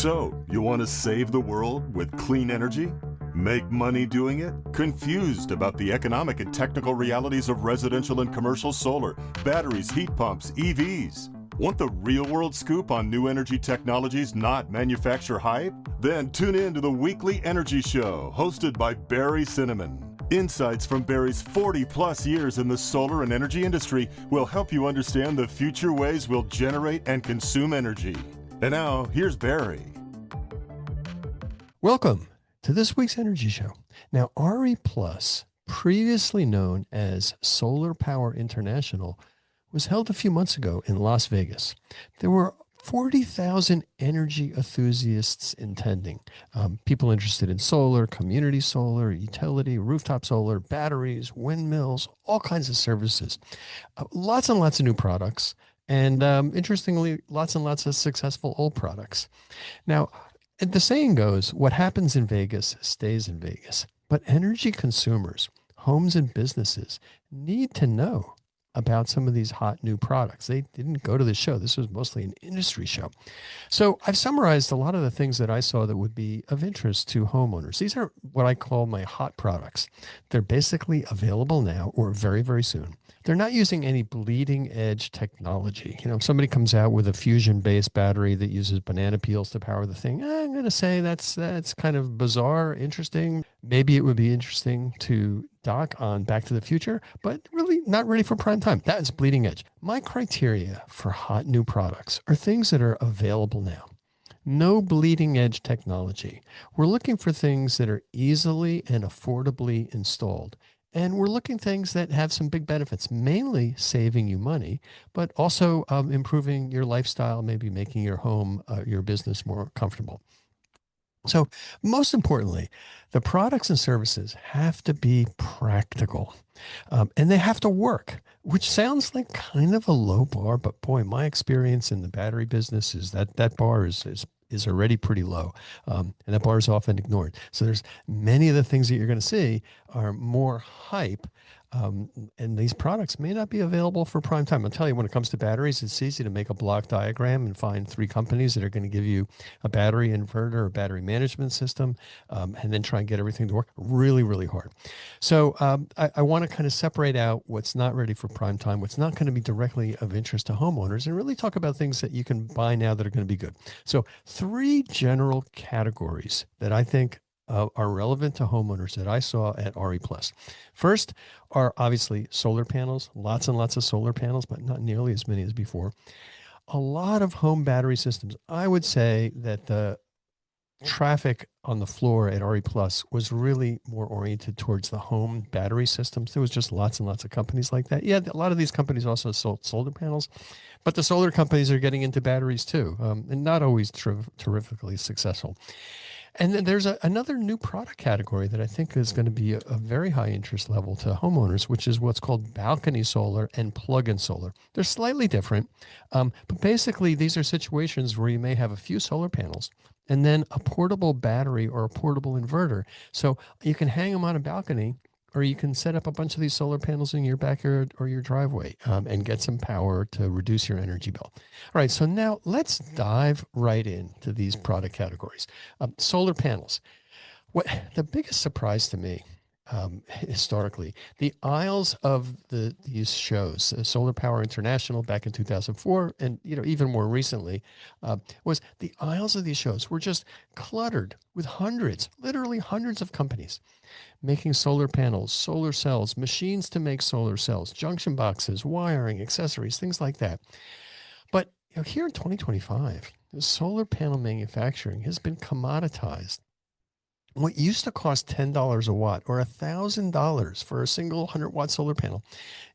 So, you want to save the world with clean energy? Make money doing it? Confused about the economic and technical realities of residential and commercial solar, batteries, heat pumps, EVs? Want the real-world scoop on new energy technologies, not manufacturer hype? Then tune in to the Weekly Energy Show, hosted by Barry Cinnamon. Insights from Barry's 40-plus years in the solar and energy industry will help you understand the future ways we'll generate and consume energy. And now, here's Barry. Welcome to this week's Energy Show. Now, RE Plus, previously known as Solar Power International, was held a few months ago in Las Vegas. There were 40,000 energy enthusiasts attending, people interested in solar, community solar, utility, rooftop solar, batteries, windmills, all kinds of services. Lots and lots of new products. And interestingly, lots and lots of successful old products. Now, the saying goes, what happens in Vegas stays in Vegas. But energy consumers, homes and businesses need to know about some of these hot new products. They didn't go to the show. This was mostly an industry show. So I've summarized a lot of the things that I saw that would be of interest to homeowners. These are what I call my hot products. They're basically available now or very, very soon. They're not using any bleeding edge technology. You know, if somebody comes out with a fusion-based battery that uses banana peels to power the thing, I'm going to say that's kind of bizarre, interesting. Maybe it would be interesting to dock on Back to the Future, but really not ready for prime time. That is bleeding edge. My criteria for hot new products are things that are available now. No bleeding edge technology. We're looking for things that are easily and affordably installed. And we're looking things that have some big benefits, mainly saving you money, but also improving your lifestyle, maybe making your home, your business more comfortable. So most importantly, the products and services have to be practical and they have to work, which sounds like kind of a low bar, but boy, my experience in the battery business is that bar is already pretty low, and that bar is often ignored. So there's many of the things that you're going to see are more hype, and these products may not be available for prime time. I'll tell you, when it comes to batteries, it's easy to make a block diagram and find 3 companies that are going to give you a battery inverter or battery management system, and then try and get everything to work. Really, really hard. So I want to kind of separate out what's not ready for prime time, what's not going to be directly of interest to homeowners, and really talk about things that you can buy now that are going to be good. So 3 general categories that I think are relevant to homeowners that I saw at RE Plus. First are obviously solar panels, lots and lots of solar panels, but not nearly as many as before. A lot of home battery systems. I would say that the traffic on the floor at RE Plus was really more oriented towards the home battery systems. There was just lots and lots of companies like that. Yeah, a lot of these companies also sold solar panels, but the solar companies are getting into batteries too, and not always terrifically successful. And then there's another new product category that I think is going to be a very high interest level to homeowners, which is what's called balcony solar and plug-in solar. They're slightly different, but basically these are situations where you may have a few solar panels and then a portable battery or a portable inverter. So you can hang them on a balcony, or you can set up a bunch of these solar panels in your backyard or your driveway and get some power to reduce your energy bill. All right, so now let's dive right into these product categories. Solar panels. The biggest surprise to me, historically, the aisles of these shows, Solar Power International back in 2004, and even more recently, was the aisles of these shows were just cluttered with literally hundreds of companies making solar panels, solar cells, machines to make solar cells, junction boxes, wiring, accessories, things like that. But here in 2025, the solar panel manufacturing has been commoditized. What used to cost $10 a watt or $1,000 for a single 100-watt solar panel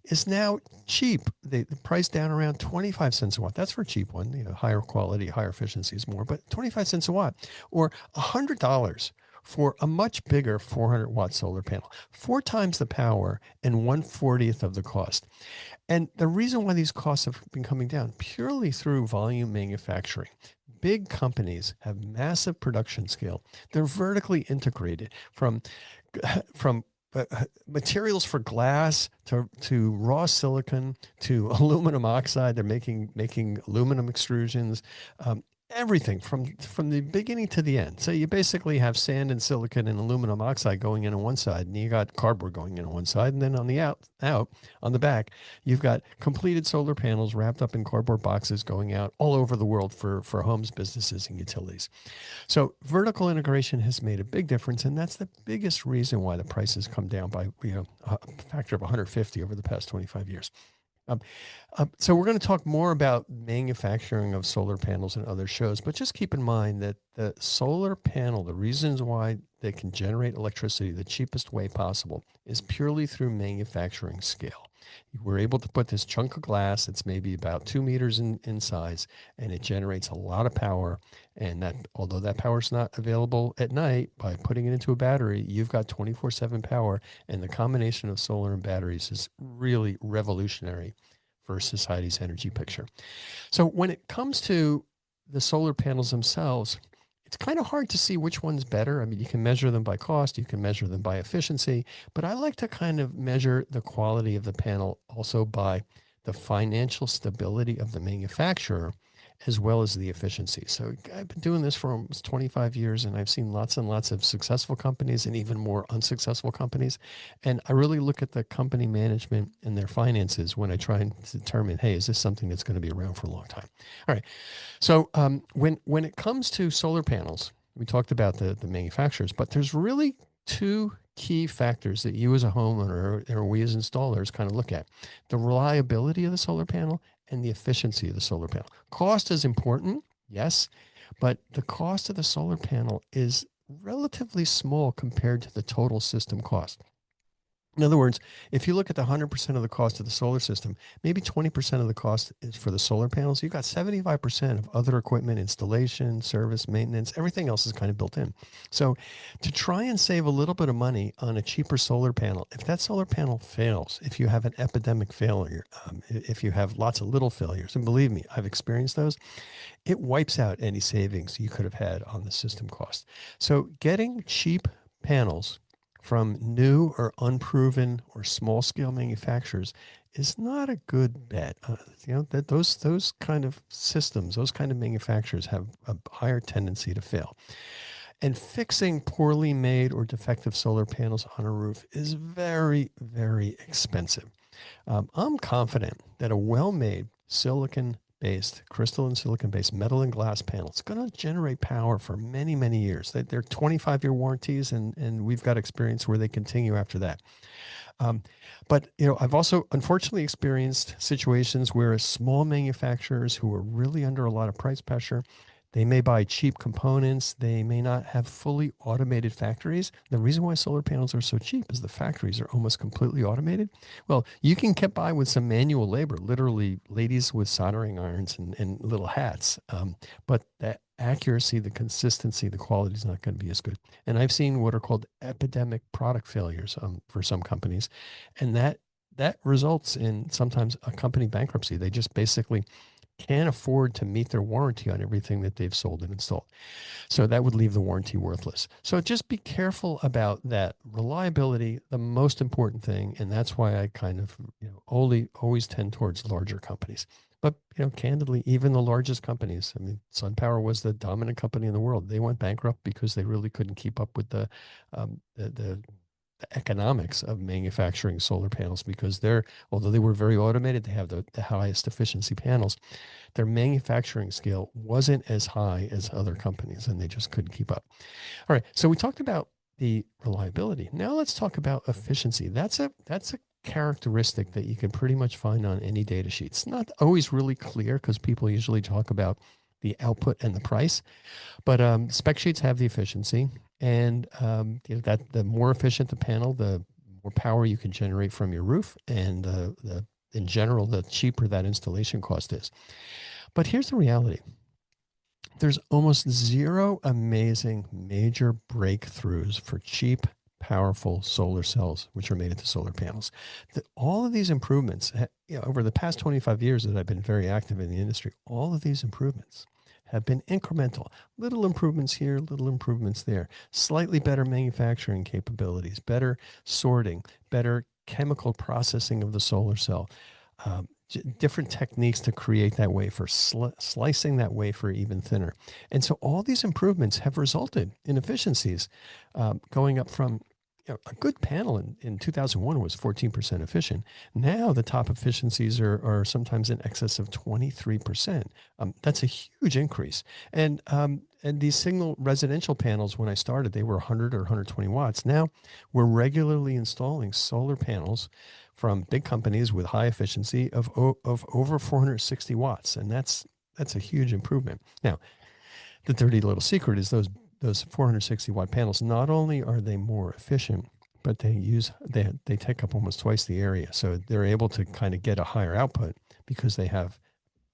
is now cheap. The price down around 25 cents a watt. That's for a cheap one. Higher quality, higher efficiency is more, but 25 cents a watt, or $100 for a much bigger 400-watt solar panel, 4 times the power and 1/40th of the cost. And the reason why these costs have been coming down purely through volume manufacturing. Big companies have massive production scale. They're vertically integrated from materials for glass to raw silicon to aluminum oxide. They're making aluminum extrusions. everything from the beginning to the end. So you basically have sand and silicon and aluminum oxide going in on one side, and you got cardboard going in on one side, and then on the out on the back, you've got completed solar panels wrapped up in cardboard boxes going out all over the world for homes, businesses, and utilities. So vertical integration has made a big difference, and that's the biggest reason why the prices come down by a factor of 150 over the past 25 years. Um, so we're going to talk more about manufacturing of solar panels and other shows, but just keep in mind that the solar panel, the reasons why they can generate electricity the cheapest way possible is purely through manufacturing scale. We're able to put this chunk of glass, it's maybe about 2 meters in size, and it generates a lot of power. And that, although that power is not available at night, by putting it into a battery, you've got 24/7 power. And the combination of solar and batteries is really revolutionary for society's energy picture. So when it comes to the solar panels themselves, it's kind of hard to see which one's better. I mean, you can measure them by cost, you can measure them by efficiency, but I like to kind of measure the quality of the panel also by the financial stability of the manufacturer as well as the efficiency. So I've been doing this for almost 25 years, and I've seen lots and lots of successful companies and even more unsuccessful companies. And I really look at the company management and their finances when I try and determine, hey, is this something that's going to be around for a long time? All right. So when it comes to solar panels, we talked about the manufacturers, but there's really two key factors that you as a homeowner or we as installers kind of look at: the reliability of the solar panel and the efficiency of the solar panel. Cost is important, yes, but the cost of the solar panel is relatively small compared to the total system cost. In other words, if you look at the 100% of the cost of the solar system, maybe 20% of the cost is for the solar panels. You've got 75% of other equipment, installation, service, maintenance, everything else is kind of built in. So to try and save a little bit of money on a cheaper solar panel, if that solar panel fails, if you have an epidemic failure, if you have lots of little failures, and believe me, I've experienced those, it wipes out any savings you could have had on the system cost. So getting cheap panels from new or unproven or small scale manufacturers is not a good bet. That those kind of systems, those kind of manufacturers have a higher tendency to fail. And fixing poorly made or defective solar panels on a roof is very, very expensive. I'm confident that a well-made silicon-based, crystal and silicon-based metal and glass panel is going to generate power for many, many years. They're 25-year warranties, and we've got experience where they continue after that. But I've also unfortunately experienced situations where small manufacturers who are really under a lot of price pressure, they may buy cheap components. They may not have fully automated factories. The reason why solar panels are so cheap is the factories are almost completely automated. Well, you can get by with some manual labor, literally ladies with soldering irons and little hats. But the accuracy, the consistency, the quality is not going to be as good. And I've seen what are called epidemic product failures for some companies. And that results in sometimes a company bankruptcy. They just basically can't afford to meet their warranty on everything that they've sold and installed. So that would leave the warranty worthless. So just be careful about that. Reliability, the most important thing. And that's why I kind of always tend towards larger companies. But candidly, even the largest companies, I mean, SunPower was the dominant company in the world. They went bankrupt because they really couldn't keep up with the economics of manufacturing solar panels, because although they were very automated, they have the highest efficiency panels. Their manufacturing scale wasn't as high as other companies, and they just couldn't keep up. All right, so we talked about the reliability. Now let's talk about efficiency. That's a characteristic that you can pretty much find on any data sheet. It's not always really clear because people usually talk about the output and the price, but spec sheets have the efficiency. And that the more efficient the panel, the more power you can generate from your roof, and in general, the cheaper that installation cost is. But here's the reality: there's almost zero amazing major breakthroughs for cheap, powerful solar cells, which are made into solar panels. All of these improvements, over the past 25 years that I've been very active in the industry, all of these improvements have been incremental. Little improvements here, little improvements there. Slightly better manufacturing capabilities, better sorting, better chemical processing of the solar cell, different techniques to create that wafer, slicing that wafer even thinner. And so all these improvements have resulted in efficiencies going up from a good panel in 2001 was 14% efficient. Now the top efficiencies are sometimes in excess of 23%. That's a huge increase. And these single residential panels, when I started, they were 100 or 120 watts. Now we're regularly installing solar panels from big companies with high efficiency of over 460 watts. And that's a huge improvement. Now, the dirty little secret is those 460 watt panels, not only are they more efficient, but they take up almost twice the area. So they're able to kind of get a higher output because they have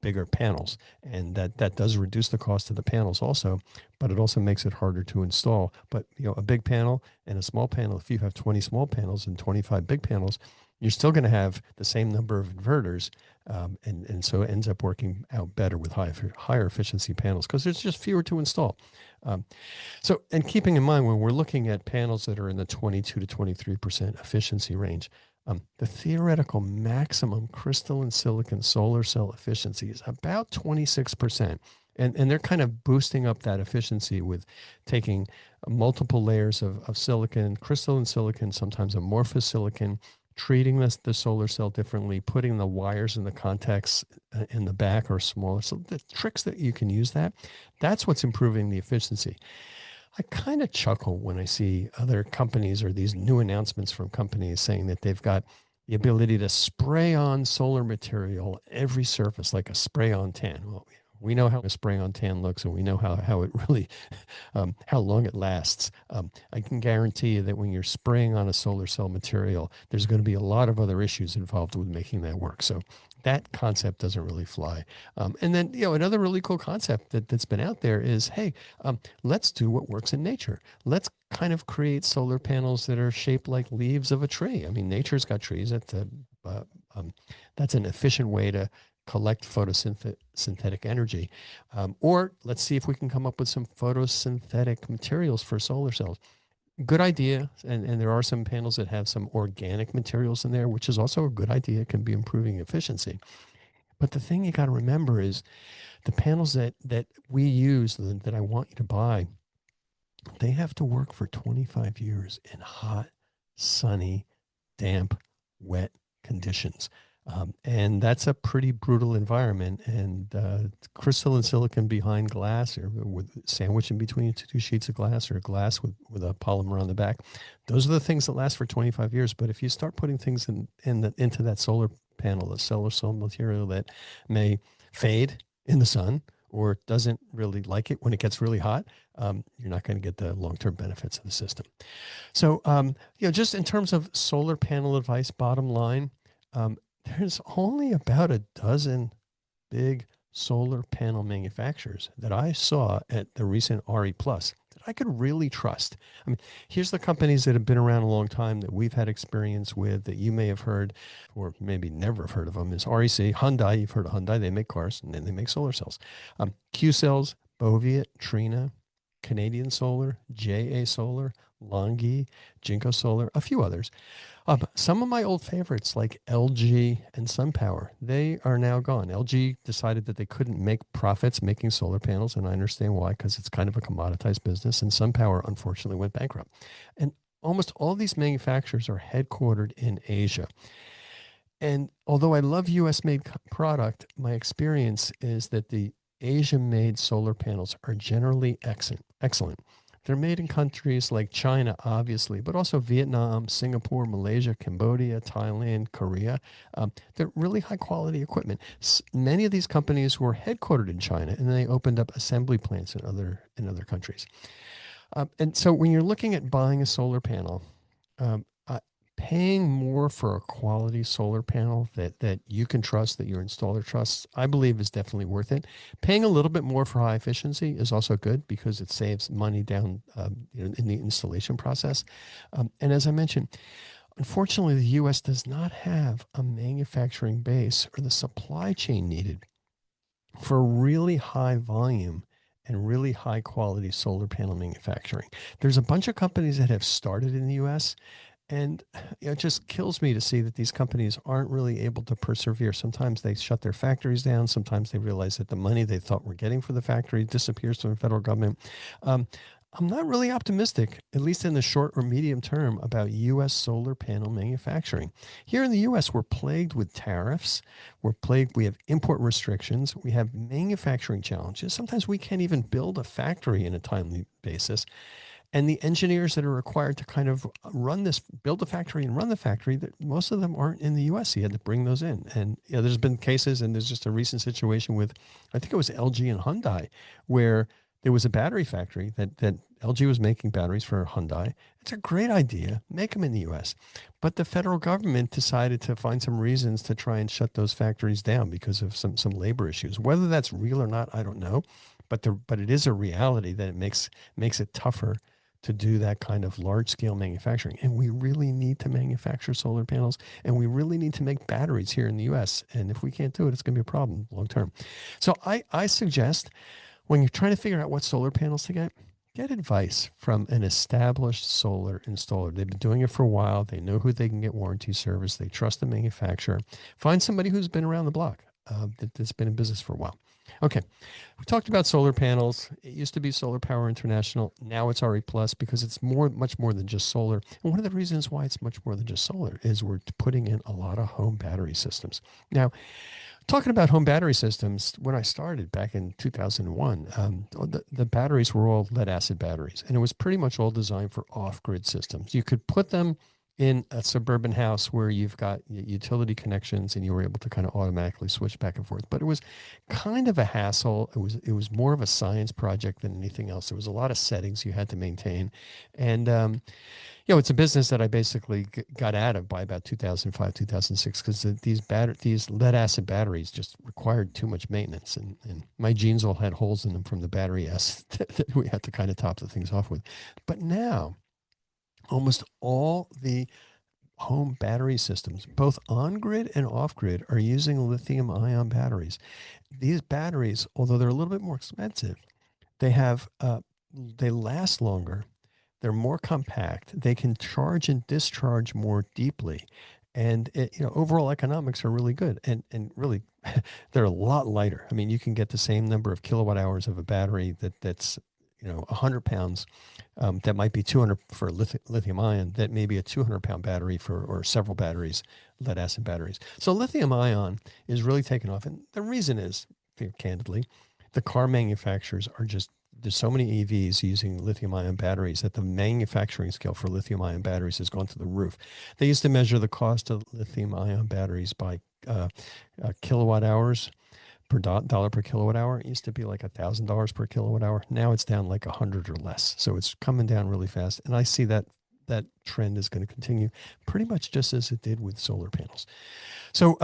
bigger panels, and that does reduce the cost of the panels also, but it also makes it harder to install. But a big panel and a small panel, if you have 20 small panels and 25 big panels, you're still going to have the same number of inverters, and so it ends up working out better with higher efficiency panels because there's just fewer to install. And keeping in mind, when we're looking at panels that are in the 22 to 23% efficiency range, the theoretical maximum crystalline silicon solar cell efficiency is about 26%. And they're kind of boosting up that efficiency with taking multiple layers of silicon, crystalline silicon, sometimes amorphous silicon, treating the solar cell differently, putting the wires and the contacts in the back or smaller. So the tricks that you can use that's what's improving the efficiency. I kind of chuckle when I see other companies or these new announcements from companies saying that they've got the ability to spray on solar material every surface like a spray on tan. Well, we know how a spray on tan looks, and we know how it really, how long it lasts. I can guarantee you that when you're spraying on a solar cell material, there's going to be a lot of other issues involved with making that work. So that concept doesn't really fly. And then, another really cool concept that's been out there is, hey, let's do what works in nature. Let's kind of create solar panels that are shaped like leaves of a tree. I mean, nature's got trees. That's an efficient way to collect photosynthetic energy. Or let's see if we can come up with some photosynthetic materials for solar cells. Good idea. And there are some panels that have some organic materials in there, which is also a good idea. It can be improving efficiency. But the thing you got to remember is the panels that we use, that I want you to buy, they have to work for 25 years in hot, sunny, damp, wet conditions. And that's a pretty brutal environment. And crystalline silicon behind glass, or with sandwich in between two sheets of glass, or glass with a polymer on the back, those are the things that last for 25 years. But if you start putting things into that solar panel, the solar cell material that may fade in the sun or doesn't really like it when it gets really hot, you're not going to get the long-term benefits of the system. So, just in terms of solar panel advice, bottom line, there's only about a dozen big solar panel manufacturers that I saw at the recent RE Plus that I could really trust. I mean, here's the companies that have been around a long time that we've had experience with, that you may have heard or maybe never have heard of them, is REC, Hyundai. You've heard of Hyundai. They make cars and then they make solar cells. Q-Cells, Boviet, Trina, Canadian Solar, JA Solar, Longi, Jinko Solar, a few others. Some of my old favorites like LG and SunPower, they are now gone. LG decided that they couldn't make profits making solar panels, and I understand why, because it's kind of a commoditized business, and SunPower unfortunately went bankrupt. And almost all these manufacturers are headquartered in Asia. And although I love US-made product, my experience is that the Asian-made solar panels are generally excellent. They're made in countries like China, obviously, but also Vietnam, Singapore, Malaysia, Cambodia, Thailand, Korea. They're really high quality equipment. Many of these companies were headquartered in China, and then they opened up assembly plants in other countries. And so when you're looking at buying a solar panel, paying more for a quality solar panel that you can trust, that your installer trusts, I believe is definitely worth it. Paying a little bit more for high efficiency is also good because it saves money down in the installation process. And as I mentioned, unfortunately, the U.S. does not have a manufacturing base or the supply chain needed for really high volume and really high quality solar panel manufacturing. There's a bunch of companies that have started in the U.S., And it just kills me to see that these companies aren't really able to persevere. Sometimes they shut their factories down. Sometimes they realize that the money they thought we're getting for the factory disappears to the federal government. Um, I'm not really optimistic, at least in the short or medium term, about U.S. solar panel manufacturing. Here in the U.S., we're plagued with tariffs. We have import restrictions. We have manufacturing challenges. Sometimes we can't even build a factory in a timely basis. And the engineers that are required to kind of build a factory and run the factory, that most of them aren't in the U.S. You had to bring those in. And there's been cases, and there's just a recent situation with, I think it was LG and Hyundai, where there was a battery factory that LG was making batteries for Hyundai. It's a great idea. Make them in the U.S. But the federal government decided to find some reasons to try and shut those factories down because of some labor issues. Whether that's real or not, I don't know. But it is a reality that it makes it tougher to do that kind of large scale manufacturing. And we really need to manufacture solar panels, and we really need to make batteries here in the US. And if we can't do it, it's going to be a problem long term. So I suggest when you're trying to figure out what solar panels to get advice from an established solar installer. They've been doing it for a while. They know who they can get warranty service. They trust the manufacturer. Find somebody who's been around the block, that's been in business for a while. Okay, we talked about solar panels. It used to be Solar Power International. Now it's RE Plus because it's much more than just solar. And one of the reasons why it's much more than just solar is we're putting in a lot of home battery systems. Now, talking about home battery systems, when I started back in 2001, the batteries were all lead acid batteries, and it was pretty much all designed for off-grid systems. You could put them in a suburban house where you've got utility connections and you were able to kind of automatically switch back and forth. But it was kind of a hassle. It was more of a science project than anything else. There was a lot of settings you had to maintain. And, it's a business that I basically got out of by about 2005, 2006, because these lead acid batteries just required too much maintenance. And my jeans all had holes in them from the battery S that we had to kind of top the things off with. But now, almost all the home battery systems, both on-grid and off-grid, are using lithium-ion batteries. These batteries, although they're a little bit more expensive, they last longer. They're more compact. They can charge and discharge more deeply, and overall economics are really good. And really, they're a lot lighter. I mean, you can get the same number of kilowatt hours of a battery that's 100 pounds, that might be 200 for lithium ion, that may be a 200-pound battery or several batteries, lead acid batteries. So lithium ion is really taking off. And the reason is, candidly, the car manufacturers there's so many EVs using lithium ion batteries that the manufacturing scale for lithium ion batteries has gone to the roof. They used to measure the cost of lithium ion batteries by kilowatt hours per dollar per kilowatt hour. It used to be like $1,000 per kilowatt hour. Now it's down like 100 or less. So it's coming down really fast. And I see that trend is going to continue pretty much just as it did with solar panels. So,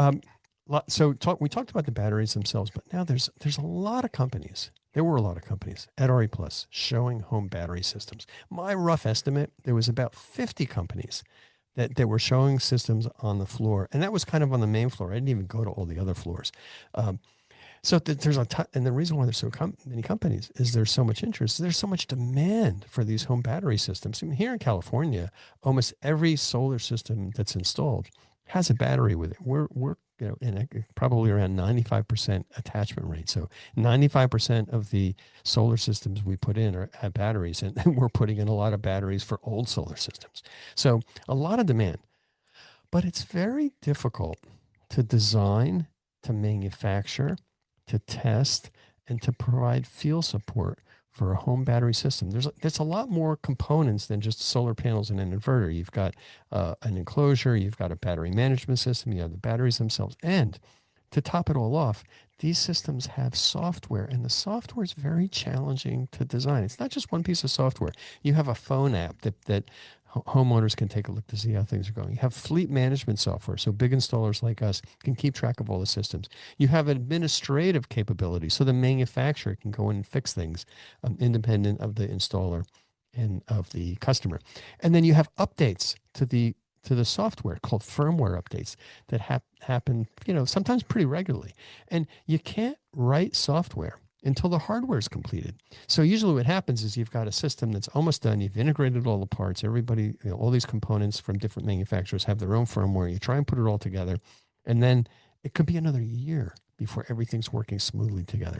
we talked about the batteries themselves, but now there's a lot of companies. There were a lot of companies at RE Plus showing home battery systems. My rough estimate, there was about 50 companies that were showing systems on the floor. And that was kind of on the main floor. I didn't even go to all the other floors. There's and the reason why there's so many companies is there's so much interest. There's so much demand for these home battery systems. I mean, here in California, almost every solar system that's installed has a battery with it. We're in probably around 95% attachment rate. So 95% of the solar systems we put in have batteries, and we're putting in a lot of batteries for old solar systems. So a lot of demand, but it's very difficult to design, to manufacture, to test, and to provide field support for a home battery system. There's a lot more components than just solar panels and an inverter. You've got an enclosure, you've got a battery management system, you have the batteries themselves. And to top it all off, these systems have software, and the software is very challenging to design. It's not just one piece of software. You have a phone app that homeowners can take a look to see how things are going. You have fleet management software, so big installers like us can keep track of all the systems. You have administrative capability, so the manufacturer can go in and fix things independent of the installer and of the customer. And then you have updates to the software called firmware updates that happen, sometimes pretty regularly. And you can't write software until the hardware is completed. So usually what happens is you've got a system that's almost done. You've integrated all the parts. Everybody, all these components from different manufacturers have their own firmware. You try and put it all together, and then it could be another year before everything's working smoothly together.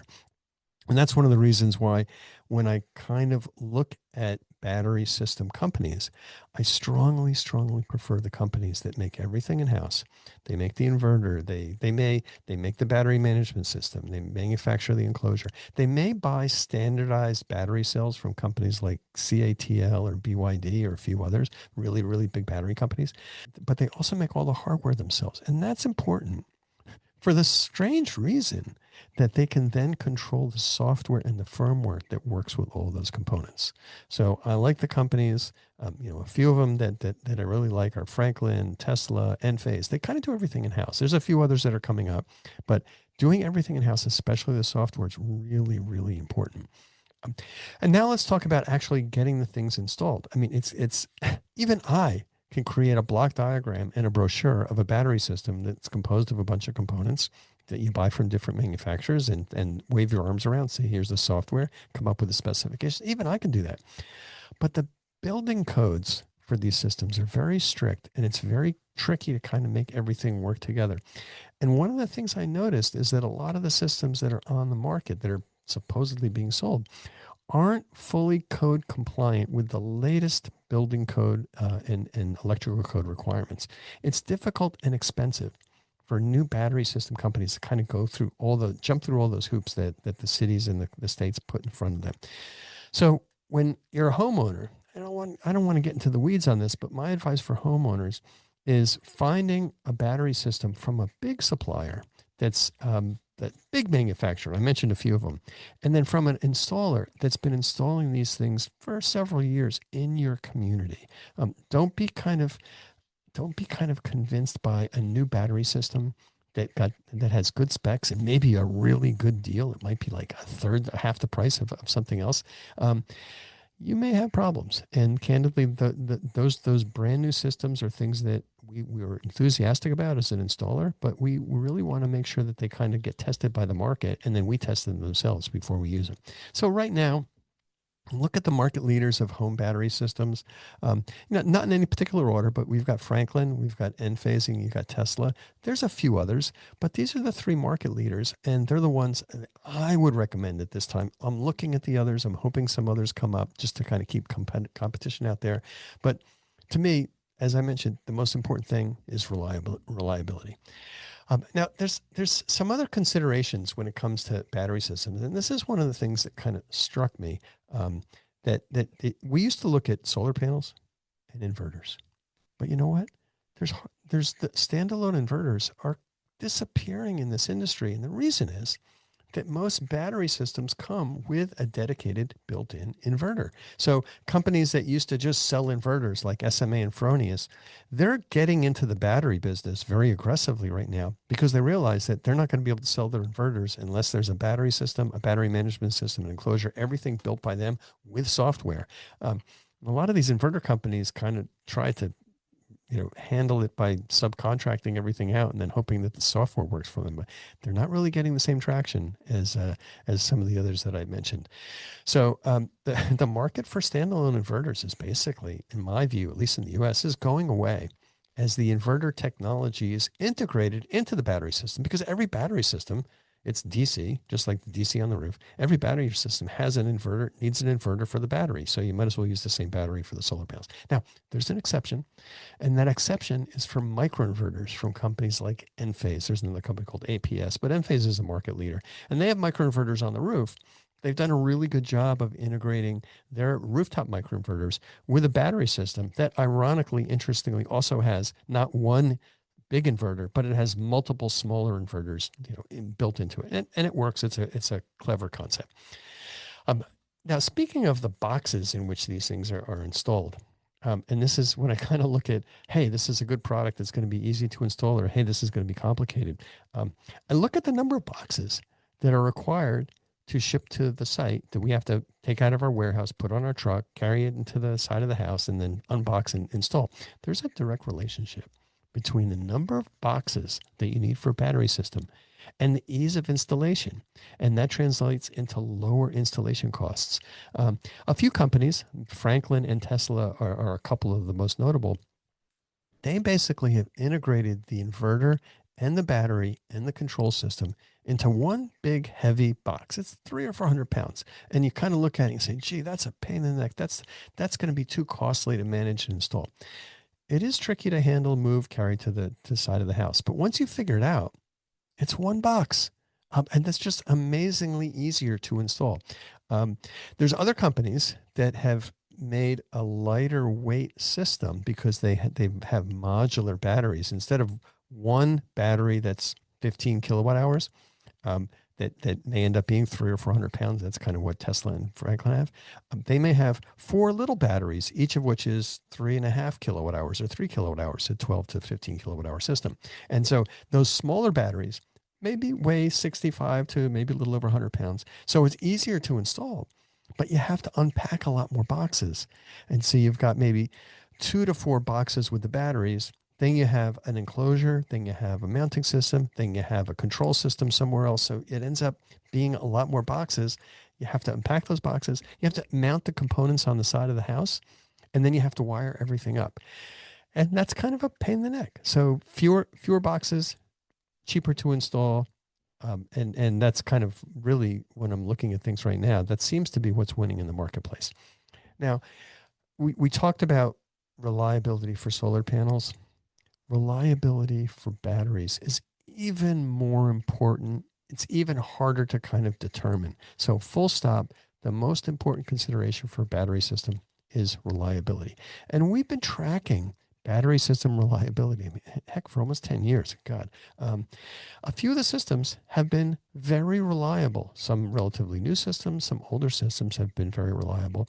And that's one of the reasons why when I kind of look at battery system companies, I strongly, strongly prefer the companies that make everything in-house. They make the inverter, they make the battery management system, they manufacture the enclosure. They may buy standardized battery cells from companies like CATL or BYD or a few others, really, really big battery companies, but they also make all the hardware themselves. And that's important for the strange reason that they can then control the software and the firmware that works with all those components. So I like the companies, a few of them that I really like are Franklin, Tesla, Enphase. They kind of do everything in-house. There's a few others that are coming up, but doing everything in-house, especially the software, is really, really important. And now let's talk about actually getting the things installed. I mean, it's even I can create a block diagram and a brochure of a battery system that's composed of a bunch of components that you buy from different manufacturers and wave your arms around, say, here's the software, come up with the specifications. Even I can do that. But the building codes for these systems are very strict, and it's very tricky to kind of make everything work together. And one of the things I noticed is that a lot of the systems that are on the market that are supposedly being sold aren't fully code compliant with the latest building code and electrical code requirements. It's difficult and expensive for new battery system companies to kind of jump through all those hoops that the cities and the states put in front of them. So when you're a homeowner, I don't want to get into the weeds on this, but my advice for homeowners is finding a battery system from a big supplier that's that big manufacturer. I mentioned a few of them. And then from an installer that's been installing these things for several years in your community. Don't be kind of convinced by a new battery system that has good specs and maybe a really good deal. It might be like half the price of something else. You may have problems. And candidly, those brand new systems are things that we were enthusiastic about as an installer, but we really want to make sure that they kind of get tested by the market, and then we test them themselves before we use them. So right now, look at the market leaders of home battery systems. Not in any particular order, but we've got Franklin, we've got Enphase, and you've got Tesla. There's a few others, but these are the three market leaders, and they're the ones I would recommend at this time. I'm looking at the others. I'm hoping some others come up just to kind of keep competition out there. But to me, as I mentioned, the most important thing is reliability. Now, there's some other considerations when it comes to battery systems, and this is one of the things that kind of struck me. That we used to look at solar panels and inverters, but you know what? There's the standalone inverters are disappearing in this industry, and the reason is that most battery systems come with a dedicated built-in inverter. So companies that used to just sell inverters like SMA and Fronius, they're getting into the battery business very aggressively right now because they realize that they're not going to be able to sell their inverters unless there's a battery system, a battery management system, an enclosure, everything built by them with software. A lot of these inverter companies kind of try to handle it by subcontracting everything out and then hoping that the software works for them. But they're not really getting the same traction as some of the others that I mentioned. So the market for standalone inverters is basically, in my view, at least in the U.S., is going away as the inverter technology is integrated into the battery system, because every battery system, it's DC, just like the DC on the roof. Every battery system has an inverter, needs an inverter for the battery. So you might as well use the same battery for the solar panels. Now, there's an exception, and that exception is for microinverters from companies like Enphase. There's another company called APS, but Enphase is a market leader, and they have microinverters on the roof. They've done a really good job of integrating their rooftop microinverters with a battery system that, ironically, interestingly, also has not one big inverter, but it has multiple smaller inverters, built into it, and it works. It's a clever concept. Now, speaking of the boxes in which these things are installed, and this is when I kind of look at, hey, this is a good product that's going to be easy to install, or hey, this is going to be complicated. I look at the number of boxes that are required to ship to the site that we have to take out of our warehouse, put on our truck, carry it into the side of the house, and then unbox and install. There's a direct relationship between the number of boxes that you need for a battery system and the ease of installation. And that translates into lower installation costs. A few companies, Franklin and Tesla are a couple of the most notable. They basically have integrated the inverter and the battery and the control system into one big heavy box. It's 300 or 400 pounds. And you kind of look at it and say, gee, that's a pain in the neck. That's going to be too costly to manage and install. It is tricky to handle, move, carry to the side of the house. But once you figure it out, it's one box. And that's just amazingly easier to install. There's other companies that have made a lighter weight system because they have modular batteries. Instead of one battery that's 15 kilowatt hours, that may end up being 300 or 400 pounds. That's kind of what Tesla and Franklin have. They may have 4 little batteries, each of which is 3.5 kilowatt hours or 3 kilowatt hours, a 12 to 15 kilowatt hour system. And so those smaller batteries maybe weigh 65 to maybe a little over 100 pounds. So it's easier to install, but you have to unpack a lot more boxes. And so you've got maybe 2 to 4 boxes with the batteries. Then you have an enclosure, then you have a mounting system, then you have a control system somewhere else. So it ends up being a lot more boxes. You have to unpack those boxes. You have to mount the components on the side of the house, and then you have to wire everything up. And that's kind of a pain in the neck. So fewer boxes, cheaper to install. And that's kind of really, when I'm looking at things right now, that seems to be what's winning in the marketplace. Now, we talked about reliability for solar panels. Reliability for batteries is even more important. It's even harder to kind of determine. So full stop, the most important consideration for a battery system is reliability. And we've been tracking battery system reliability, I mean, heck, for almost 10 years. God. A few of the systems have been very reliable. Some relatively new systems, some older systems have been very reliable.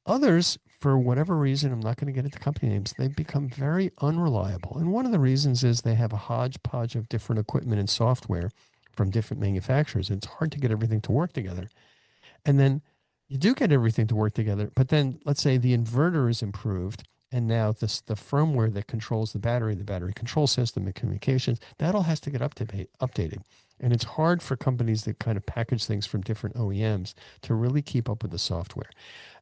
Others, for whatever reason, I'm not going to get into company names, they've become very unreliable. And one of the reasons is they have a hodgepodge of different equipment and software from different manufacturers. It's hard to get everything to work together. And then you do get everything to work together, but then let's say the inverter is improved, and now the firmware that controls the battery control system, the communications, that all has to get updated. And it's hard for companies that kind of package things from different OEMs to really keep up with the software.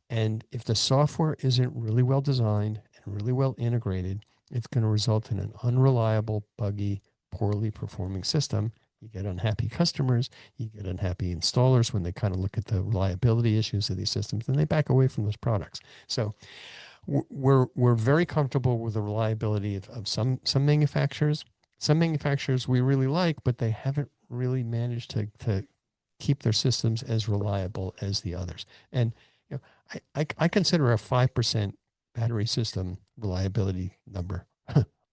And if the software isn't really well designed and really well integrated, it's going to result in an unreliable, buggy, poorly performing system. You get unhappy customers, you get unhappy installers when they kind of look at the reliability issues of these systems, and they back away from those products. So we're very comfortable with the reliability of some manufacturers. Some manufacturers we really like, but they haven't really managed to keep their systems as reliable as the others. And I consider a 5% battery system reliability number,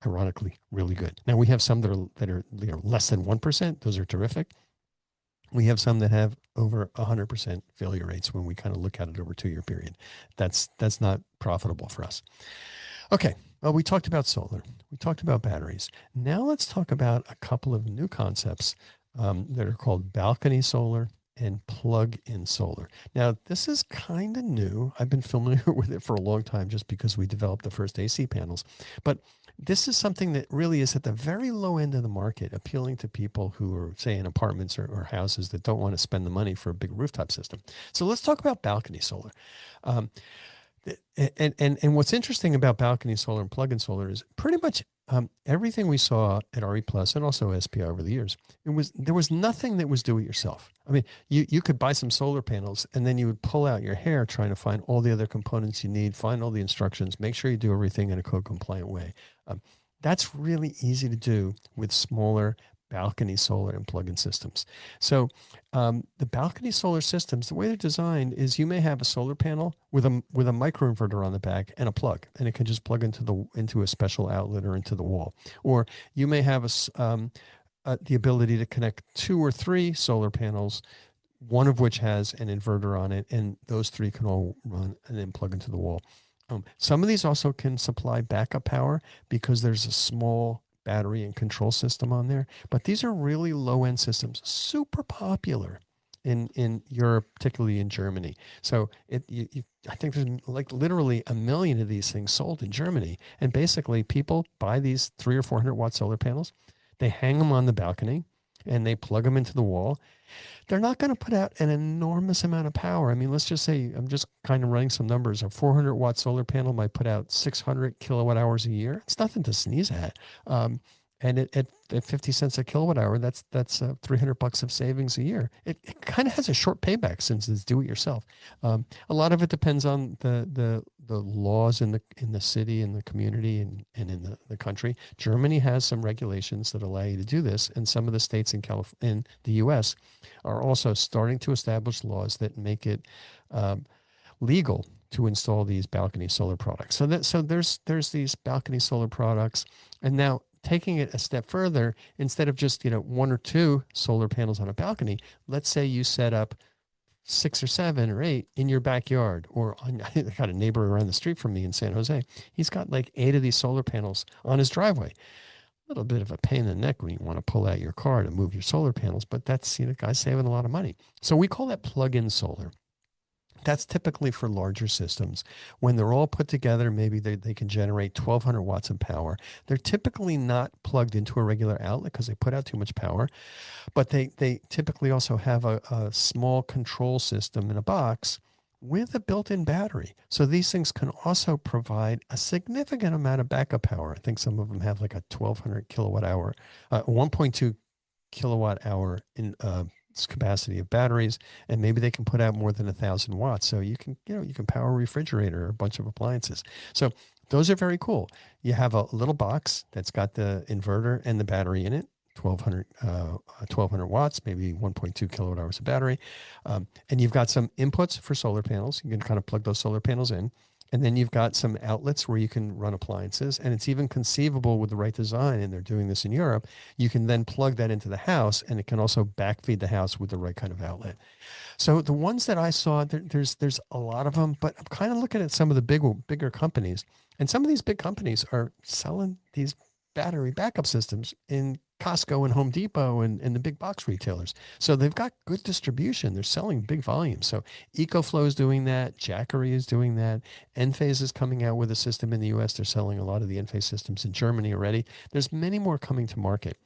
ironically, really good. Now we have some that are less than 1%. Those are terrific. We have some that have over 100% failure rates when we kind of look at it over a 2-year period. That's not profitable for us. Okay. Well, we talked about solar. We talked about batteries. Now let's talk about a couple of new concepts that are called balcony solar and plug-in solar. Now, this is kind of new. I've been familiar with it for a long time just because we developed the first AC panels. But this is something that really is at the very low end of the market, appealing to people who are, say, in apartments or houses that don't want to spend the money for a big rooftop system. So let's talk about balcony solar. And what's interesting about balcony solar and plug-in solar is pretty much everything we saw at RE Plus and also SPI over the years. There was nothing that was do-it-yourself. I mean, you could buy some solar panels and then you would pull out your hair trying to find all the other components you need, find all the instructions, make sure you do everything in a code-compliant way. That's really easy to do with smaller balcony solar and plug-in systems. So the balcony solar systems, the way they're designed is you may have a solar panel with a microinverter on the back and a plug, and it can just plug into a special outlet or into the wall. Or you may have the ability to connect 2 or 3 solar panels, one of which has an inverter on it, and those 3 can all run and then plug into the wall. Some of these also can supply backup power because there's a small battery and control system on there. But these are really low-end systems, super popular in Europe, particularly in Germany. So I think there's like literally 1 million of these things sold in Germany. And basically people buy these 300 or 400 watt solar panels. They hang them on the balcony. and they plug them into the wall, they're not going to put out an enormous amount of power. I mean, let's just say, I'm just kind of running some numbers. A 400-watt solar panel might put out 600 kilowatt hours a year. It's nothing to sneeze at. And at 50 cents a kilowatt hour, that's $300 of savings a year. It kind of has a short payback since it's do it yourself. A lot of it depends on the laws in the city and the community and in the country. Germany has some regulations that allow you to do this, and some of the states in the U.S. are also starting to establish laws that make it legal to install these balcony solar products. So there's these balcony solar products, and now taking it a step further, instead of just one or two solar panels on a balcony, let's say you set up 6 or 7 or 8 in your backyard, or I got a neighbor around the street from me in San Jose. He's got like 8 of these solar panels on his driveway. A little bit of a pain in the neck when you want to pull out your car to move your solar panels, but that's, guy's saving a lot of money. So we call that plug-in solar. That's typically for larger systems. When they're all put together, maybe they can generate 1,200 watts of power. They're typically not plugged into a regular outlet because they put out too much power, but they typically also have a small control system in a box with a built-in battery. So these things can also provide a significant amount of backup power. I think some of them have like a 1,200 kilowatt hour, 1.2 kilowatt hour in capacity of batteries, and maybe they can put out more than 1,000 watts. So you can power a refrigerator or a bunch of appliances. So those are very cool. You have a little box that's got the inverter and the battery in it, 1,200 watts, maybe 1.2 kilowatt hours of battery. And you've got some inputs for solar panels. You can kind of plug those solar panels in. And then you've got some outlets where you can run appliances. And it's even conceivable with the right design, and they're doing this in Europe, you can then plug that into the house, and it can also backfeed the house with the right kind of outlet. So the ones that I saw, there's a lot of them, but I'm kind of looking at some of the bigger companies. And some of these big companies are selling these battery backup systems in Costco and Home Depot and the big box retailers. So they've got good distribution. They're selling big volumes. So EcoFlow is doing that. Jackery is doing that. Enphase is coming out with a system in the US. They're selling a lot of the Enphase systems in Germany already. There's many more coming to market.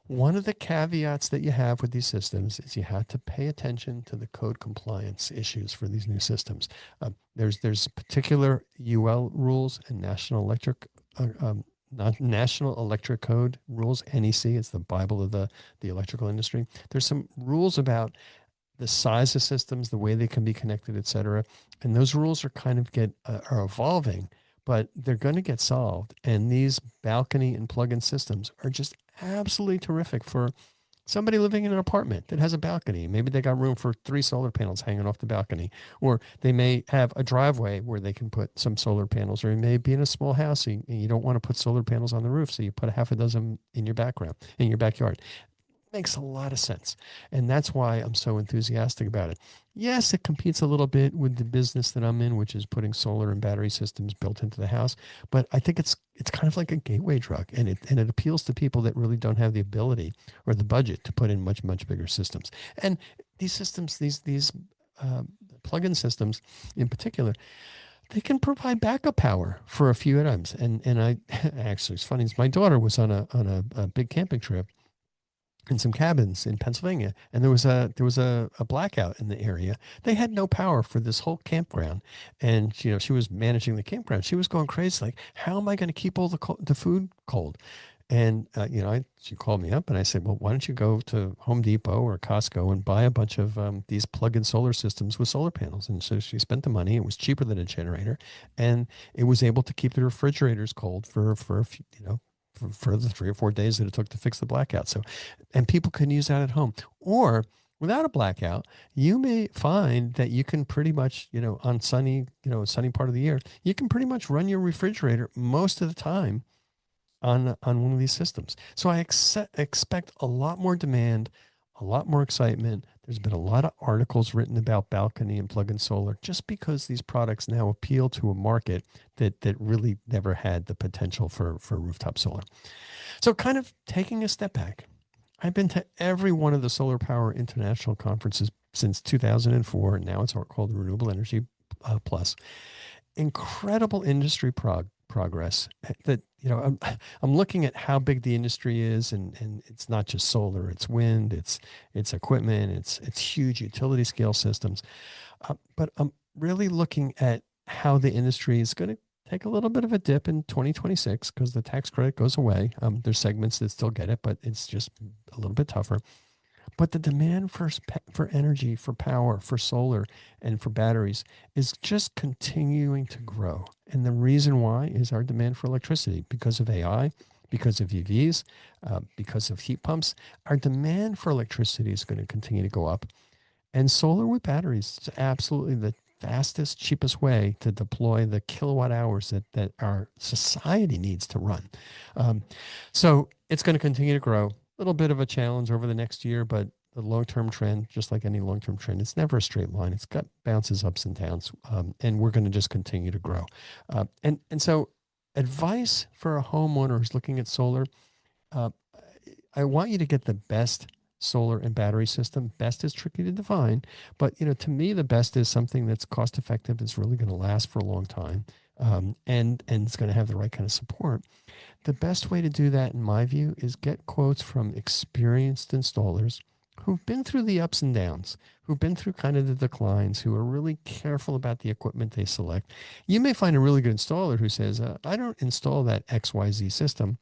One of the caveats that you have with these systems is you have to pay attention to the code compliance issues for these new systems. There's particular UL rules and National Electric Code rules, NEC. It's the Bible of the electrical industry. There's some rules about the size of systems, the way they can be connected, et cetera. And those rules are are evolving, but they're going to get solved. And these balcony and plug-in systems are just absolutely terrific for somebody living in an apartment that has a balcony. Maybe they got room for 3 solar panels hanging off the balcony, or they may have a driveway where they can put some solar panels, or it may be in a small house and you don't want to put solar panels on the roof. So you put a half a dozen in your backyard. Makes a lot of sense. And that's why I'm so enthusiastic about it. Yes, it competes a little bit with the business that I'm in, which is putting solar and battery systems built into the house. But I think it's kind of like a gateway drug, and it appeals to people that really don't have the ability or the budget to put in much, much bigger systems. And these systems, these plug-in systems in particular, they can provide backup power for a few items. And I actually, it's funny, my daughter was on a big camping trip in some cabins in Pennsylvania, and there was a blackout in the area. They had no power for this whole campground, and she was managing the campground. She was going crazy, like, how am I going to keep all the food cold? And she called me up, and I said, well, why don't you go to Home Depot or Costco and buy a bunch of these plug-in solar systems with solar panels? And so she spent the money. It was cheaper than a generator, and it was able to keep the refrigerators cold for a few, for the 3 or 4 days that it took to fix the blackout. So, and people can use that at home. Or without a blackout, you may find that you can pretty much, on sunny part of the year, you can pretty much run your refrigerator most of the time on one of these systems. So I expect a lot more demand, a lot more excitement. There's been a lot of articles written about balcony and plug-in solar just because these products now appeal to a market that really never had the potential for rooftop solar. So kind of taking a step back, I've been to every one of the Solar Power International conferences since 2004, and now it's called Renewable Energy Plus. Incredible industry progress. That, I'm looking at how big the industry is, and it's not just solar, it's wind, it's equipment, it's huge utility scale systems. But I'm really looking at how the industry is going to take a little bit of a dip in 2026 because the tax credit goes away. There's segments that still get it, but it's just a little bit tougher. But the demand for energy, for power, for solar, and for batteries is just continuing to grow. And the reason why is our demand for electricity because of AI, because of EVs, because of heat pumps. Our demand for electricity is going to continue to go up. And solar with batteries is absolutely the fastest, cheapest way to deploy the kilowatt hours that our society needs to run. So it's going to continue to grow. A little bit of a challenge over the next year, but the long-term trend, just like any long-term trend, it's never a straight line. It's got bounces, ups and downs, and we're going to just continue to grow. And so advice for a homeowner who's looking at solar, I want you to get the best solar and battery system. Best is tricky to define, but to me, the best is something that's cost effective, that's really going to last for a long time, and it's going to have the right kind of support. The best way to do that, in my view, is get quotes from experienced installers who've been through the ups and downs, who've been through kind of the declines, who are really careful about the equipment they select. You may find a really good installer who says, I don't install that XYZ system.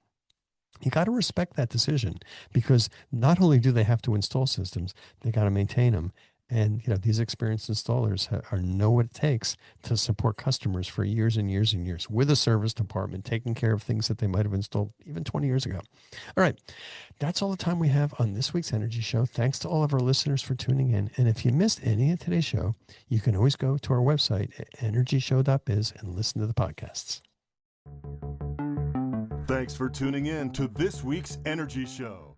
You got to respect that decision because not only do they have to install systems, they got to maintain them. And these experienced installers know what it takes to support customers for years and years and years with a service department taking care of things that they might have installed even 20 years ago. All right, that's all the time we have on this week's Energy Show. Thanks to all of our listeners for tuning in. And if you missed any of today's show, you can always go to our website at energyshow.biz and listen to the podcasts. Thanks for tuning in to this week's Energy Show.